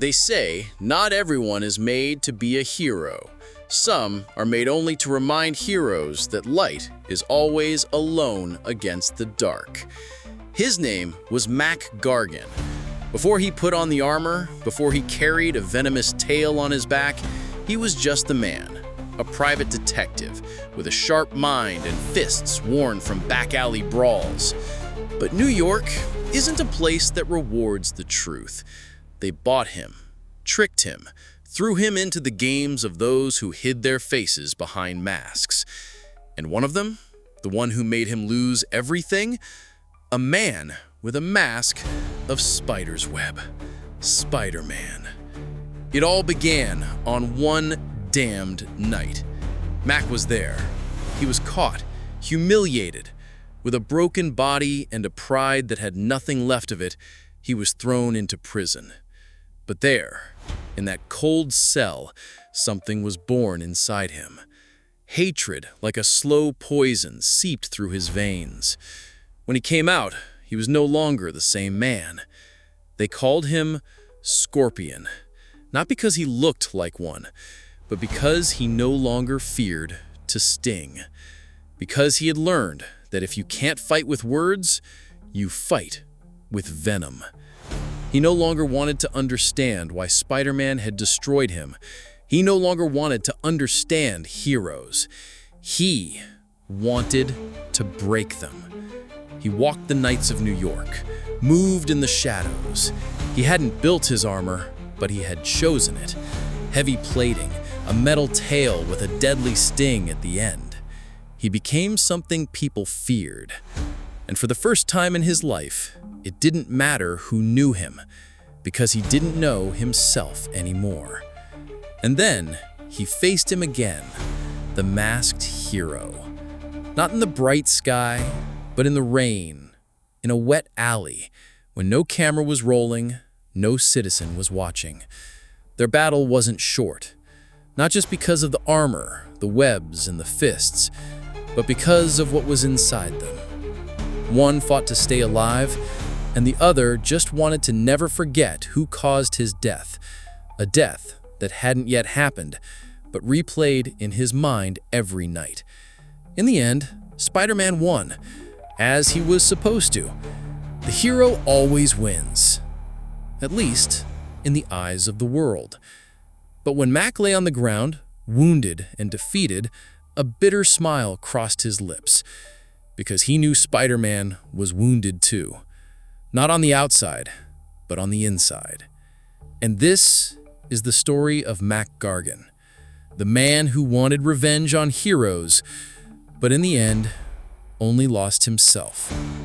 They say not everyone is made to be a hero. Some are made only to remind heroes that light is always alone against the dark. His name was Mac Gargan. Before he put on the armor, before he carried a venomous tail on his back, he was just a man, a private detective with a sharp mind and fists worn from back-alley brawls. But New York isn't a place that rewards the truth. They bought him, tricked him, threw him into the games of those who hid their faces behind masks. And one of them, the one who made him lose everything, a man with a mask of spider's web, Spider-Man. It all began on one damned night. Mac was there. He was caught, humiliated. With a broken body and a pride that had nothing left of it, he was thrown into prison. But there, in that cold cell, something was born inside him. Hatred, like a slow poison, seeped through his veins. When he came out, he was no longer the same man. They called him Scorpion, not because he looked like one, but because he no longer feared to sting. Because he had learned that if you can't fight with words, you fight with venom. He no longer wanted to understand why Spider-Man had destroyed him. He no longer wanted to understand heroes. He wanted to break them. He walked the nights of New York, moved in the shadows. He hadn't built his armor, but he had chosen it. Heavy plating, a metal tail with a deadly sting at the end. He became something people feared. And for the first time in his life, it didn't matter who knew him, because he didn't know himself anymore. And then he faced him again, the masked hero. Not in the bright sky, but in the rain, in a wet alley, when no camera was rolling, no citizen was watching. Their battle wasn't short, not just because of the armor, the webs, and the fists, but because of what was inside them. One fought to stay alive, and the other just wanted to never forget who caused his death, a death that hadn't yet happened, but replayed in his mind every night. In the end, Spider-Man won, as he was supposed to. The hero always wins, at least in the eyes of the world. But when Mac lay on the ground, wounded and defeated, a bitter smile crossed his lips, because he knew Spider-Man was wounded too. Not on the outside, but on the inside. And this is the story of Mac Gargan, the man who wanted revenge on heroes, but in the end, only lost himself.